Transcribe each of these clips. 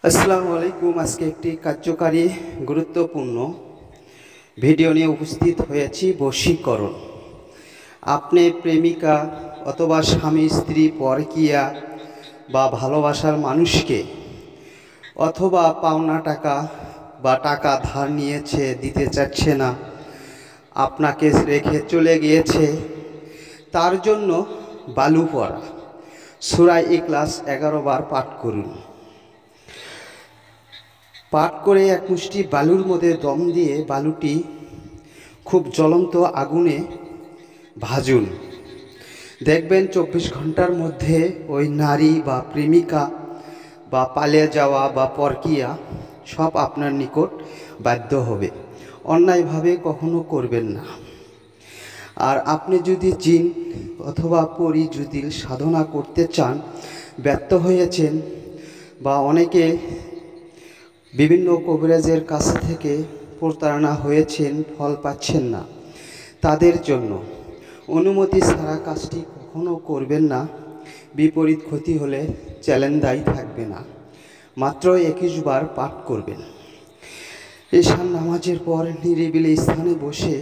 আসসালামু আলাইকুম। আজকে একটি কার্যকারী গুরুত্বপূর্ণ ভিডিও নিয়ে উপস্থিত হয়েছি। বশীকরণ। আপনি প্রেমিকা অথবা স্বামী স্ত্রী পরকীয়া বা ভালোবাসার মানুষকে অথবা পাওনা টাকা বা টাকা ধার নিয়েছে, দিতে চাচ্ছে না, আপনাকে রেখে চলে গিয়েছে, তার জন্য বালু পড়া সূরা ইখলাস 11 বার পাঠ করুন। পাঠ করে এক মুষ্টি বালুর মধ্যে দম দিয়ে বালুটি খুব জ্বলন্ত আগুনে ভাজুন। দেখবেন 24 ঘন্টার মধ্যে ওই নারী বা প্রেমিকা বা পালিয়ে যাওয়া বা পরকীয়া সব আপনার নিকট বাধ্য হবে। অন্যায়ভাবে কখনো করবেন না। আর আপনি যদি জিন অথবা পরী জ্যোতির সাধনা করতে চান, ব্যর্থ হয়েছেন বা অনেকে বিভিন্ন কবিরাজের কাছ থেকে প্রতারণা হয়েছেন, ফল পাচ্ছেন না, তাদের জন্য অনুমতি ছাড়া কাজটি কখনো করবেন না। বিপরীত ক্ষতি হলে চ্যালেঞ্জ দায়ী থাকবে না। মাত্র 21 বার পাঠ করবেন। ঈশান নামাজের পর নিরিবিলি স্থানে বসে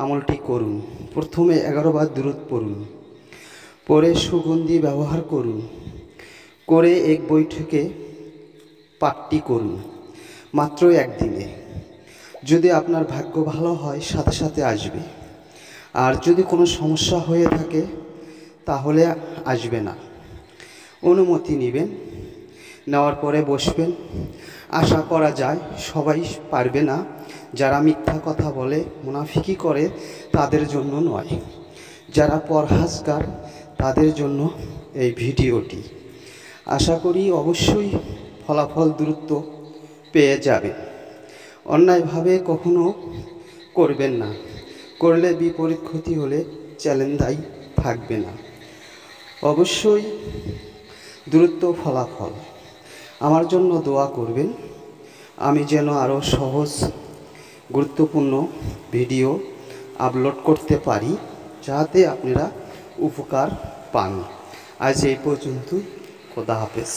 আমলটি করুন। প্রথমে 11 বার দুরূদ পড়ুন, পরে সুগন্ধি ব্যবহার করুন, করে এক বৈঠকে পাঠটি করুন। মাত্র একদিনে। যদি আপনার ভাগ্য ভালো হয় সাথে সাথে আসবে, আর যদি কোনো সমস্যা হয়ে থাকে তাহলে আসবে না। অনুমতি নেবেন, নেওয়ার পরে বসবেন। আশা করা যায় সবাই পারবে না। যারা মিথ্যা কথা বলে, মুনাফিকি করে, তাদের জন্য নয়, যারা পরহেজগার তাদের জন্য এই ভিডিওটি। আশা করি অবশ্যই ফলাফল দ্রুত পেয়ে যাবে। অন্যায়ভাবে কখনো করবেন না। করলে বিপরীত ক্ষতি হলে চ্যালেঞ্জ দায়ী থাকবে না। অবশ্যই দ্রুত ফলাফল। আমার জন্য দোয়া করবেন, আমি যেন আরও সহজ গুরুত্বপূর্ণ ভিডিও আপলোড করতে পারি, যাতে আপনারা উপকার পান। আজ এই পর্যন্তই। খোদা হাফেজ।